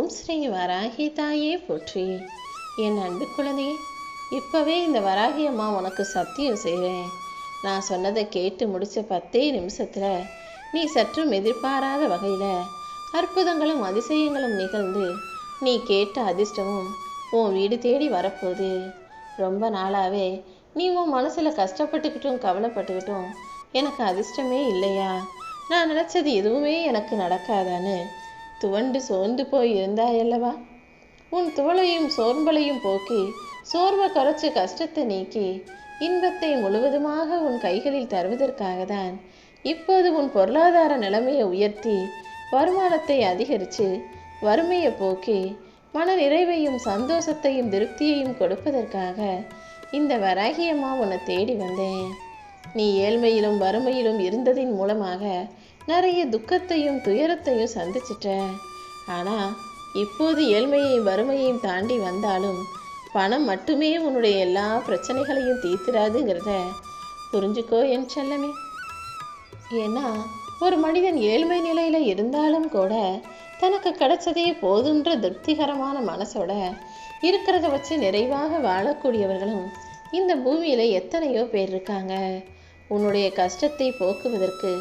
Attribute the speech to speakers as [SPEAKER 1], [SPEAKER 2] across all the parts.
[SPEAKER 1] ஓம் ஸ்ரீ வராகி தாயே போற்றி. என் அன்பு குழந்தையே, இப்போவே இந்த வராகி அம்மா உனக்கு சத்தியம் செய்கிறேன். நான் சொன்னதை கேட்டு முடித்த 10 நிமிஷத்தில் நீ சற்றும் எதிர்பாராத வகையில் அற்புதங்களும் அதிசயங்களும் நிகழ்ந்து நீ கேட்ட அதிர்ஷ்டமும் உன் வீடு தேடி வரப்போகுது. ரொம்ப நாளாகவே நீ உன் மனசில் கஷ்டப்பட்டுக்கிட்டும் கவலைப்பட்டுக்கிட்டும் எனக்கு அதிர்ஷ்டமே இல்லையா, நான் நினச்சது எதுவுமே எனக்கு நடக்காதான்னு துவண்டு சோர்ந்து போய் இருந்தாயல்லவா. உன் துவளையும் சோர்ம்பலையும் போக்கி சோர்வை குறைச்சி கஷ்டத்தை நீக்கி இன்பத்தை முழுவதுமாக உன் கைகளில் தருவதற்காக தான் இப்போது உன் பொருளாதார நிலைமையை உயர்த்தி வருமானத்தை அதிகரித்து வறுமையை போக்கி மன நிறைவையும் சந்தோஷத்தையும் திருப்தியையும் கொடுப்பதற்காக இந்த வராகியம்மா உன்னை தேடி வந்தேன். நீ ஏழ்மையிலும் வறுமையிலும் இருந்ததின் மூலமாக நிறைய துக்கத்தையும் துயரத்தையும் சந்திச்சிட்ட. ஆனால் இப்போது ஏழ்மையையும் வறுமையையும் தாண்டி வந்தாலும் பணம் மட்டுமே உன்னுடைய எல்லா பிரச்சனைகளையும் தீர்த்துறாதுங்கிறத புரிஞ்சுக்கோ என் செல்லமே. ஏன்னா ஒரு மனிதன் ஏழ்மை நிலையில் இருந்தாலும் கூட தனக்கு கிடைச்சதே போதுன்ற திருப்திகரமான மனசோட இருக்கிறத வச்சு நிறைவாக வாழக்கூடியவர்களும் இந்த பூமியில் எத்தனையோ பேர் இருக்காங்க. உன்னுடைய கஷ்டத்தை போக்குவதற்கு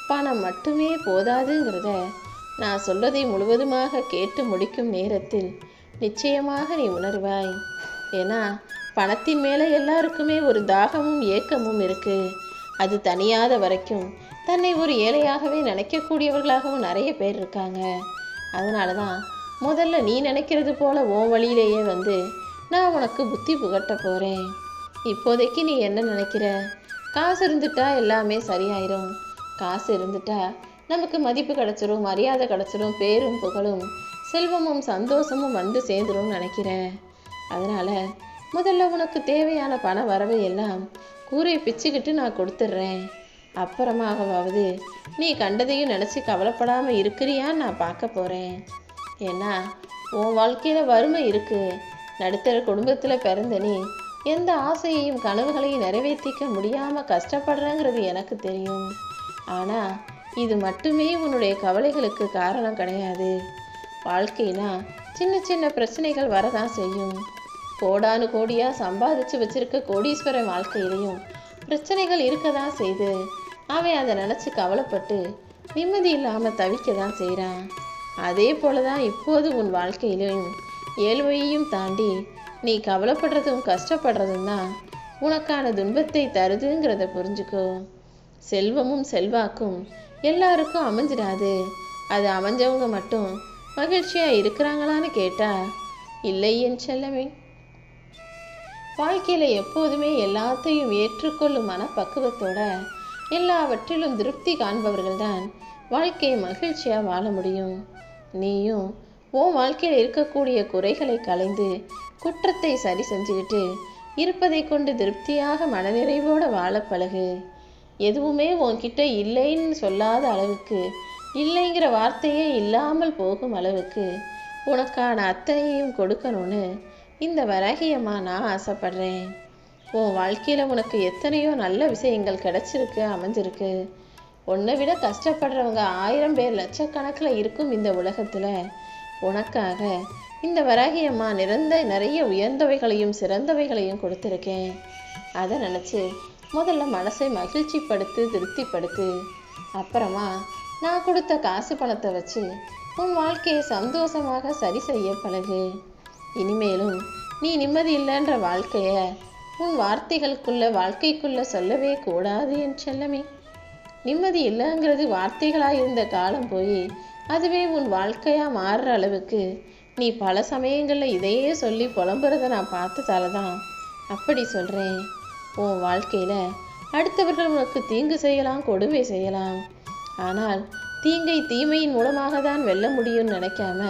[SPEAKER 1] பணம் மட்டுமே போதாதுங்கிறத நான் சொல்வதை முழுவதுமாக கேட்டு முடிக்கும் நேரத்தில் நிச்சயமாக நீ உணர்வாய். ஏன்னா பணத்தின் மேலே எல்லாருக்குமே ஒரு தாகமும் ஏக்கமும் இருக்குது. அது தனியாத வரைக்கும் தன்னை ஒரு ஏழையாகவே நினைக்கக்கூடியவர்களாகவும் நிறைய பேர் இருக்காங்க. அதனால தான் முதல்ல நீ நினைக்கிறது போல உன் வழியிலேயே வந்து நான் உனக்கு புத்தி புகட்ட போகிறேன். இப்போதைக்கு நீ என்ன நினைக்கிற? காசு இருந்துட்டா எல்லாமே சரியாயிரும், காசு இருந்துட்டா நமக்கு மதிப்பு கிடச்சிரும், மரியாதை கிடச்சிரும், பேரும் புகழும் செல்வமும் சந்தோஷமும் வந்து சேர்ந்துரும் நினைக்கிறேன். அதனால் முதல்ல உனக்கு தேவையான பண வரவை எல்லாம் கூரை பிச்சுக்கிட்டு நான் கொடுத்துட்றேன். அப்புறமாகவாவது நீ கண்டதையும் நினச்சி கவலைப்படாமல் இருக்கிறியான்னு நான் பார்க்க போகிறேன். ஏன்னா உன் வாழ்க்கையில் வறுமை இருக்குது. நடுத்தர குடும்பத்தில் பிறந்த நீ எந்த ஆசையையும் கனவுகளையும் நிறைவேற்றிக்க முடியாமல் கஷ்டப்படுறேங்கிறது எனக்கு தெரியும். ஆனால் இது மட்டுமே உன்னுடைய கவலைகளுக்கு காரணம் கிடையாது. வாழ்க்கைனா சின்ன சின்ன பிரச்சனைகள் வரதான் செய்யும். கோடானு கோடியாக சம்பாதிச்சு வச்சிருக்க கோடீஸ்வரன் வாழ்க்கையிலையும் பிரச்சனைகள் இருக்க தான் செய்து அவன் அதை நினச்சி கவலைப்பட்டு நிம்மதி இல்லாமல் தவிக்க தான் செய்கிறான். அதே போல தான் இப்போது உன் வாழ்க்கையிலையும் ஏழ்மையையும் தாண்டி நீ கவலைப்படுறதும் கஷ்டப்படுறதும் தான் உனக்கான துன்பத்தை தருதுங்கிறத புரிஞ்சுக்கோ. செல்வமும் செல்வாக்கும் எல்லாருக்கும் அமைஞ்சிடாது. அது அமைஞ்சவங்க மட்டும் மகிழ்ச்சியாக இருக்கிறாங்களான்னு கேட்டா இல்லை என் செல்லமே. வாழ்க்கையில் எப்போதுமே எல்லாத்தையும் ஏற்றுக்கொள்ளும் மனப்பக்குவத்தோட எல்லாவற்றிலும் திருப்தி காண்பவர்கள்தான் வாழ்க்கையை மகிழ்ச்சியாக வாழ முடியும். நீயும் உன் வாழ்க்கையில் இருக்கக்கூடிய குறைகளை களைந்து குற்றத்தை சரி செஞ்சுக்கிட்டு இருப்பதை கொண்டு திருப்தியாக மனநிறைவோடு வாழ பழகு. எதுவுமே உன்கிட்ட இல்லைன்னு சொல்லாத அளவுக்கு, இல்லைங்கிற வார்த்தையே இல்லாமல் போகும் அளவுக்கு உனக்கான அத்தனையும் கொடுக்கணும்னு இந்த வராகியம்மா நான் ஆசைப்படுறேன். உன் வாழ்க்கையில் உனக்கு எத்தனையோ நல்ல விஷயங்கள் கிடைச்சிருக்கு, அமைஞ்சிருக்கு. உன்னை விட கஷ்டப்படுறவங்க 1000 பேர் லட்சக்கணக்கில் இருக்கும் இந்த உலகத்தில் உனக்காக இந்த வராகியம்மா நிறைய உயர்ந்தவைகளையும் சிறந்தவைகளையும் கொடுத்துருக்கேன். அதை நினச்சி முதல்ல மனசை மகிழ்ச்சிப்படுத்து, திருப்திப்படுத்து. அப்புறமா நான் கொடுத்த காசு பணத்தை வச்சு உன் வாழ்க்கையை சந்தோஷமாக சரி செய்ய பழகு. இனிமேலும் நீ நிம்மதி இல்லைன்ற வாழ்க்கையை உன் வாழ்க்கைக்குள்ளே சொல்லவே கூடாது என் செல்லமே. நிம்மதி இல்லைங்கிறது வார்த்தைகளாக இருந்த காலம் போய் அதுவே உன் வாழ்க்கையாக மாறுற அளவுக்கு நீ பல சமயங்களில் இதையே சொல்லி புலம்புறதை நான் பார்த்ததால தான் அப்படி சொல்கிறேன். உன் வாழ்க்கையில் அடுத்தவர்கள் உனக்கு தீங்கு செய்யலாம், கொடுமை செய்யலாம். ஆனால் தீங்கை தீமையின் மூலமாக தான் வெல்ல முடியும்னு நினைக்காம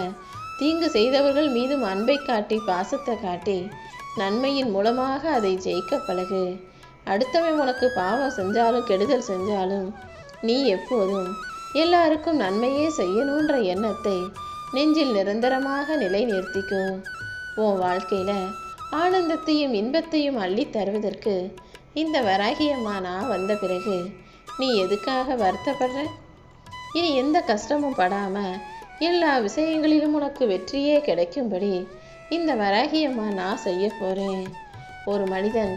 [SPEAKER 1] தீங்கு செய்தவர்கள் மீதும் அன்பை காட்டி பாசத்தை காட்டி நன்மையின் மூலமாக அதை ஜெயிக்க பழகு. அடுத்தவன் உனக்கு பாவம் செஞ்சாலும் கெடுதல் செஞ்சாலும் நீ எப்போதும் எல்லாருக்கும் நன்மையே செய்யணுன்ற எண்ணத்தை நெஞ்சில் நிரந்தரமாக நிலை நிறுத்திக்கோ. உன் வாழ்க்கையில் ஆனந்தத்தையும் இன்பத்தையும் அள்ளி தருவதற்கு இந்த வராகியம்மா நான் வந்த பிறகு நீ எதுக்காக வருத்தப்படுற? இனி எந்த கஷ்டமும் படாமல் எல்லா விஷயங்களிலும் உனக்கு வெற்றியே கிடைக்கும்படி இந்த வராகியம்மா நான் செய்ய போறேன். ஒரு மனிதன்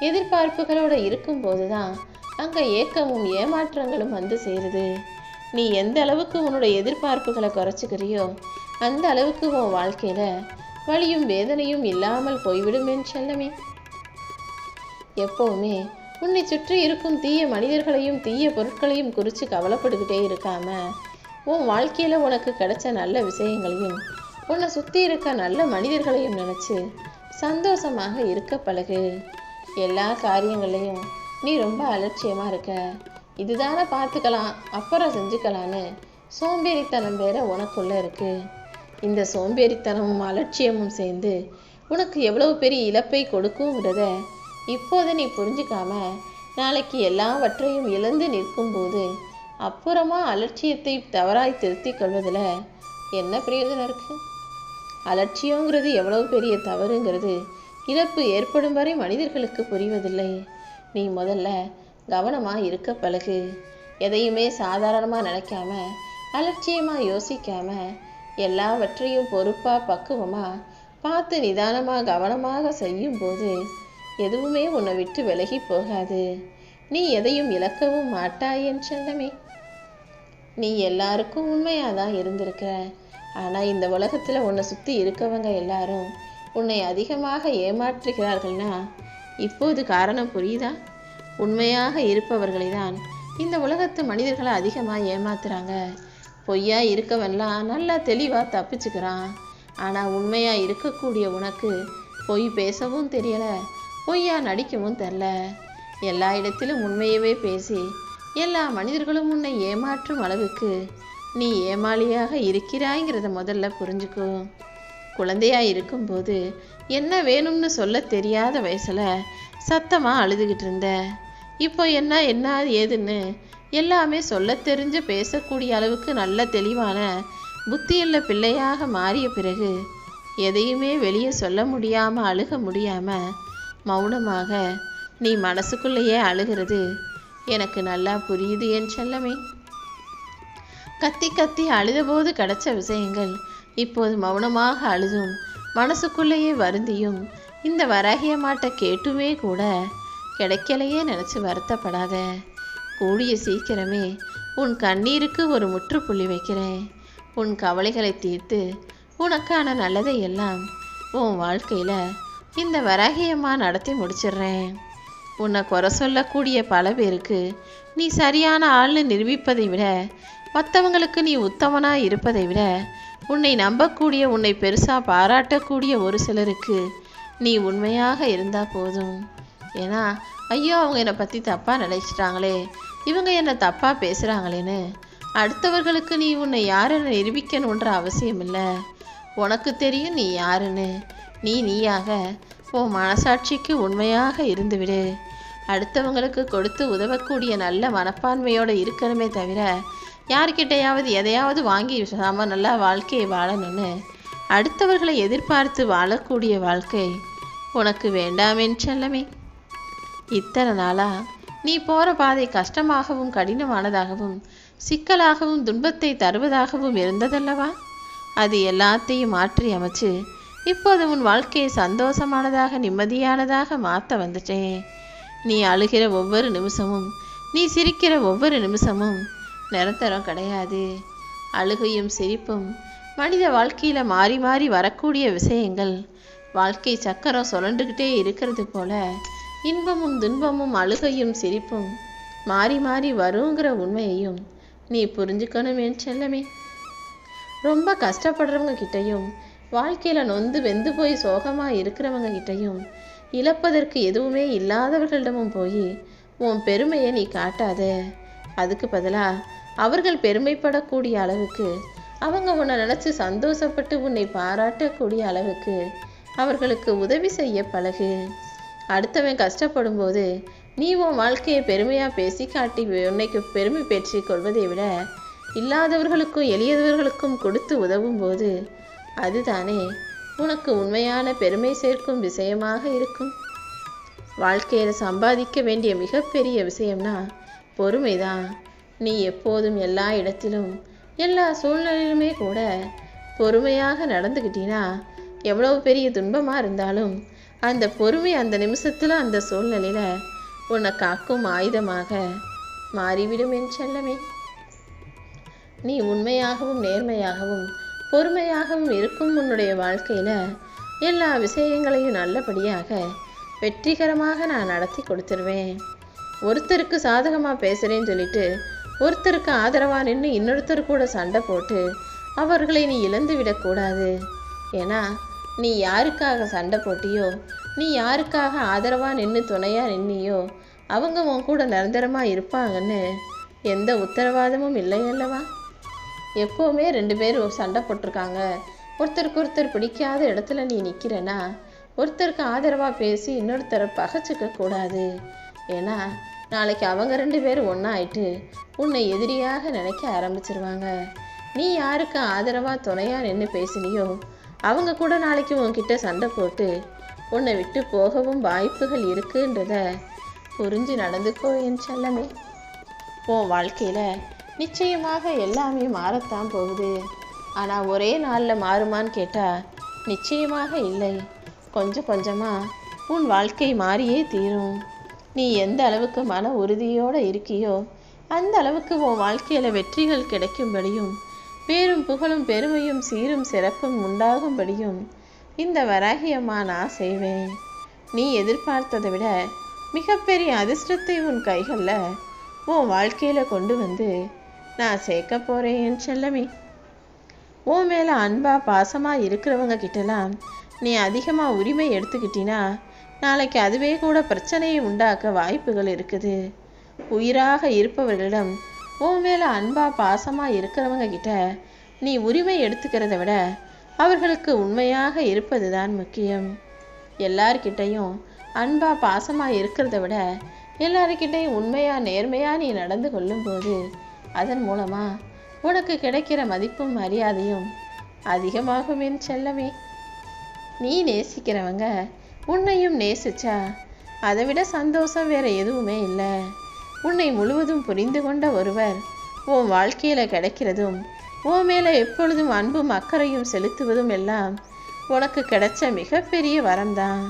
[SPEAKER 1] எதிர்பார்ப்புகளோட இருக்கும்போது தான் அங்கே ஏக்கமும் ஏமாற்றங்களும் வந்து சேருது. நீ எந்த அளவுக்கு உன்னோட எதிர்பார்ப்புகளை குறைச்சிக்கிறியோ அந்த அளவுக்கு உன் வாழ்க்கையில வலியும் வேதனையும் இல்லாமல் போய்விடும் என் செல்லமே. எப்பவுமே உன்னை சுற்றி இருக்கும் தீய மனிதர்களையும் தீய பொருட்களையும் குறித்து கவலைப்பட்டுக்கிட்டே இருக்காம உன் வாழ்க்கையில உனக்கு கிடைச்ச நல்ல விஷயங்களையும் உன்னை சுற்றி இருக்க நல்ல மனிதர்களையும் நினைச்சு சந்தோஷமாக இருக்க பழகு. எல்லா காரியங்களையும் நீ ரொம்ப அலட்சியமா இருக்க. இதுதானே பார்த்துக்கலாம் அப்புறம் செஞ்சுக்கலான்னு சோம்பேறித்தனம் வேற உனக்குள்ள இருக்கு. இந்த சோம்பேறித்தனமும் அலட்சியமும் சேர்ந்து உனக்கு எவ்வளவு பெரிய இழப்பை கொடுக்குங்கிறத இப்போது நீ புரிஞ்சுக்காம நாளைக்கு எல்லாவற்றையும் இழந்து நிற்கும்போது அப்புறமா அலட்சியத்தை தவறாய் திருத்திக் கொள்வதில் என்ன பிரயோஜனம் இருக்கு? அலட்சியங்கிறது எவ்வளவு பெரிய தவறுங்கிறது இழப்பு ஏற்படும் வரை மனிதர்களுக்கு புரிவதில்லை. நீ முதல்ல கவனமாக இருக்க பழகு. எதையுமே சாதாரணமாக நினைக்காம அலட்சியமாக யோசிக்காம எல்லாவற்றையும் பொறுப்பாக பக்குவமாக பார்த்து நிதானமாக கவனமாக செய்யும்போது எதுவுமே உன்னை விட்டு விலகி போகாது. நீ எதையும் இழக்கவும் மாட்டாய் என் செல்லமே. நீ எல்லாருக்கும் உண்மையாக தான் இருந்திருக்கிற. ஆனால் இந்த உலகத்தில் உன்னை சுற்றி இருக்கவங்க எல்லாரும் உன்னை அதிகமாக ஏமாற்றுகிறார்கள்னா இப்போது காரணம் புரியுதா? உண்மையாக இருப்பவர்களை தான் இந்த உலகத்து மனிதர்களை அதிகமாக ஏமாத்துறாங்க. பொய்யா இருக்கவன்லாம் நல்லா தெளிவாக தப்பிச்சுக்கிறான். ஆனால் உண்மையாக இருக்கக்கூடிய உனக்கு பொய் பேசவும் தெரியலை, பொய்யா நடிக்கவும் தெரில. எல்லா இடத்திலும் உண்மையவே பேசி எல்லா மனிதர்களும் உன்னை ஏமாற்றும் அளவுக்கு நீ ஏமாளியாக இருக்கிறாய்ங்கிறத முதல்ல புரிஞ்சுக்கோ. குழந்தையா இருக்கும்போது என்ன வேணும்னு சொல்ல தெரியாத வயசுல சத்தமா அழுதுகிட்டு இருந்த. இப்போ என்ன ஏதுன்னு எல்லாமே சொல்ல தெரிஞ்சு பேசக்கூடிய அளவுக்கு நல்ல தெளிவான புத்தியுள்ள பிள்ளையாக மாறிய பிறகு எதையுமே வெளியே சொல்ல முடியாம அழுக முடியாம மௌனமாக நீ மனசுக்குள்ளேயே அழுகிறது எனக்கு நல்லா புரியுது என் செல்லமே. கத்தி கத்தி அழுதபோது கிடைச்ச விஷயங்கள் இப்போது மௌனமாக அழுதும் மனசுக்குள்ளேயே வருந்தியும் இந்த வராகியம்மாட்ட கேட்டுமே கூட கிடைக்கலையே நினச்சி வருத்தப்படாத. கூடிய சீக்கிரமே உன் கண்ணீருக்கு ஒரு முற்றுப்புள்ளி வைக்கிறேன். உன் கவலைகளை தீர்த்து உனக்கான நல்லதை எல்லாம் உன் வாழ்க்கையில் இந்த வராகியம்மா நடத்தி முடிச்சிடுறேன். உன்னை குறை சொல்லக்கூடிய பல பேருக்கு நீ சரியான ஆள்னு நிரூபிப்பதை விட, மற்றவங்களுக்கு நீ உத்தமனாக இருப்பதை விட, உன்னை நம்பக்கூடிய உன்னை பெருசாக பாராட்டக்கூடிய ஒரு சிலருக்கு நீ உண்மையாக இருந்தால் போதும். ஏன்னா ஐயோ அவங்க என்னை பற்றி தப்பாக நினைச்சிட்டாங்களே, இவங்க என்னை தப்பாக பேசுகிறாங்களேன்னு அடுத்தவர்களுக்கு நீ உன்னை யாருன்னு நிரூபிக்கணுன்ற அவசியம் இல்லை. உனக்கு தெரியும் நீ யாருன்னு. நீயாக உன் மனசாட்சிக்கு உண்மையாக இருந்துவிடு. அடுத்தவங்களுக்கு கொடுத்து உதவக்கூடிய நல்ல மனப்பான்மையோடு இருக்கணுமே தவிர யார்கிட்டையாவது எதையாவது வாங்கி நல்லா வாழ்க்கையை வாழணும்னு அடுத்தவர்களை எதிர்பார்த்து வாழக்கூடிய வாழ்க்கை உனக்கு வேண்டாமென் செல்லமே. இத்தனை நாளா நீ போகிற பாதை கஷ்டமாகவும் கடினமானதாகவும் சிக்கலாகவும் துன்பத்தை தருவதாகவும் இருந்ததல்லவா? அது எல்லாத்தையும் மாற்றி அமைச்சு இப்போது உன் வாழ்க்கையை சந்தோஷமானதாக நிம்மதியானதாக மாற்ற வந்துட்டேன். நீ அழுகிற ஒவ்வொரு நிமிஷமும், நீ சிரிக்கிற ஒவ்வொரு நிமிஷமும் நிரந்தரம் கிடையாது. அழுகையும் சிரிப்பும் மனித வாழ்க்கையில் மாறி மாறி வரக்கூடிய விஷயங்கள். வாழ்க்கை சக்கரம் சுழண்டுக்கிட்டே இருக்கிறது போல இன்பமும் துன்பமும் அழுகையும் சிரிப்பும் மாறி மாறி வருங்கிற உண்மையையும் நீ புரிஞ்சுக்கணும் என் செல்லமே. ரொம்ப கஷ்டப்படுறவங்க கிட்டையும் வாழ்க்கையில் நொந்து வெந்து போய் சோகமாக இருக்கிறவங்க கிட்டையும் இழப்பதற்கு எதுவுமே இல்லாதவர்களிடமும் போய் உன் பெருமையை நீ காட்டாத. அதுக்கு பதிலாக அவர்கள் பெருமைப்படக்கூடிய அளவுக்கு, அவங்க உன்னை நினச்சி சந்தோஷப்பட்டு உன்னை பாராட்டக்கூடிய அளவுக்கு அவர்களுக்கு உதவி செய்ய பழகு. அடுத்தவன் கஷ்டப்படும் போது நீ உன் வாழ்க்கையை பெருமையாக பேசி காட்டி உன்னைக்கு பெருமை பெற்று கொள்வதை விட இல்லாதவர்களுக்கும் எளியவர்களுக்கும் கொடுத்து உதவும் போது அதுதானே உனக்கு உண்மையான பெருமை சேர்க்கும் விஷயமாக இருக்கும். வாழ்க்கையில் சம்பாதிக்க வேண்டிய மிகப்பெரிய விஷயம்னா பொறுமைதான். நீ எப்போதும் எல்லா இடத்திலும் எல்லா சூழ்நிலையிலுமே கூட பொறுமையாக நடந்துக்கிட்டீன்னா எவ்வளவு பெரிய துன்பமாக இருந்தாலும் அந்த பொறுமை அந்த நிமிஷத்தில் அந்த சூழ்நிலையில் உன்னை காக்கும் ஆயுதமாக மாறிவிடும் என் செல்லமே. நீ உண்மையாகவும் நேர்மையாகவும் பொறுமையாகவும் இருக்கும் உன்னுடைய வாழ்க்கையில் எல்லா விஷயங்களையும் நல்லபடியாக வெற்றிகரமாக நான் நடத்தி கொடுத்துருவேன். ஒருத்தருக்கு சாதகமாக பேசுகிறேன்னு சொல்லிட்டு ஒருத்தருக்கு ஆதரவாக நின்று இன்னொருத்தர் கூட சண்டை போட்டு அவர்களை நீ இழந்து விடக்கூடாது. ஏன்னா நீ யாருக்காக சண்டை போட்டியோ, நீ யாருக்காக ஆதரவாக நின்று துணையாக நின்னியோ, அவங்க உன் கூட நிரந்தரமாக இருப்பாங்கன்னு எந்த உத்தரவாதமும் இல்லை அல்லவா? எப்போவுமே 2 பேர் சண்டை போட்டிருக்காங்க, ஒருத்தருக்கு ஒருத்தர் பிடிக்காத இடத்துல நீ நிற்கிறனா ஒருத்தருக்கு ஆதரவாக பேசி இன்னொருத்தரை பகைச்சிக்க கூடாது. ஏன்னா நாளைக்கு அவங்க 2 பேரும் ஒன்றாயிட்டு உன்னை எதிரியாக நினைக்க ஆரம்பிச்சிருவாங்க. நீ யாருக்கு ஆதரவாக துணையாக நின்று பேசினியோ அவங்க கூட நாளைக்கு உன்கிட்ட சண்டை போட்டு உன்னை விட்டு போகவும் வாய்ப்புகள் இருக்குன்றத புரிஞ்சு நடந்துக்கோ என் செல்லமே. உன் வாழ்க்கையில் நிச்சயமாக எல்லாமே மாறத்தான் போகுது. ஆனால் ஒரே நாளில் மாறுமான்னு கேட்டால் நிச்சயமாக இல்லை. கொஞ்சம் கொஞ்சமாக உன் வாழ்க்கை மாறியே தீரும். நீ எந்த அளவுக்கு மன உறுதியோடு இருக்கியோ அந்த அளவுக்கு உன் வாழ்க்கையில் வெற்றிகள் கிடைக்கும்படியும் பேரும் புகழும் பெருமையும் சீரும் சிறப்பும் உண்டாகும்படியும் இந்த வராகி அம்மா நான் செய்வேன். நீ எதிர்பார்த்ததை விட மிகப்பெரிய அதிர்ஷ்டத்தை உன் கைகளில் உன் வாழ்க்கையில் கொண்டு வந்து நான் சேர்க்க போகிறேன் என் செல்லமே. உன் மேலே அன்பாக பாசமாக இருக்கிறவங்க கிட்டலாம் நீ அதிகமாக உரிமை எடுத்துக்கிட்டினா நாளைக்கு அதுவே கூட பிரச்சனையை உண்டாக்க வாய்ப்புகள் இருக்குது. உயிராக இருப்பவர்களிடம் உன் மேலே அன்பாக பாசமாக இருக்கிறவங்க கிட்ட நீ உரிமை எடுத்துக்கிறத விட அவர்களுக்கு உண்மையாக இருப்பது தான் முக்கியம். எல்லார்கிட்டையும் அன்பாக பாசமாக இருக்கிறத விட எல்லாருக்கிட்டையும் உண்மையாக நேர்மையாக நீ நடந்து கொள்ளும்போது அதன் மூலமாக உனக்கு கிடைக்கிற மதிப்பும் மரியாதையும் அதிகமாகும் என் செல்லமே. நீ நேசிக்கிறவங்க உன்னையும் நேசிச்சா அதை விட சந்தோஷம் வேற எதுவுமே இல்லை. உன்னை முழுவதும் புரிந்து கொண்ட ஒருவர் உன் வாழ்க்கையில் கிடைக்கிறதும் உன் மேலே எப்பொழுதும் அன்பும் அக்கறையும் செலுத்துவதும் எல்லாம் உனக்கு கிடைச்ச மிகப்பெரிய வரம்தான்.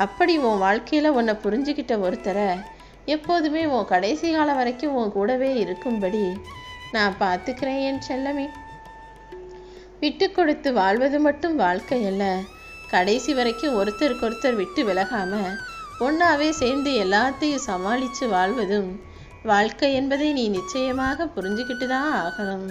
[SPEAKER 1] அப்படி உன் வாழ்க்கையில் உன்னை புரிஞ்சுக்கிட்ட ஒருத்தரை எப்போதுமே உன் கடைசி காலம் வரைக்கும் உன் கூடவே இருக்கும்படி நான் பார்த்துக்கிறேன் என் செல்லமே. விட்டு கொடுத்து வாழ்வது மட்டும் வாழ்க்கை அல்ல. கடைசி வரைக்கும் ஒருத்தருக்கொருத்தர் விட்டு விலகாமல் ஒன்றாவே சேர்ந்து எல்லாத்தையும் சமாளித்து வாழ்வதும் வாழ்க்கை என்பதை நீ நிச்சயமாக புரிஞ்சுக்கிட்டு தான் ஆகணும்.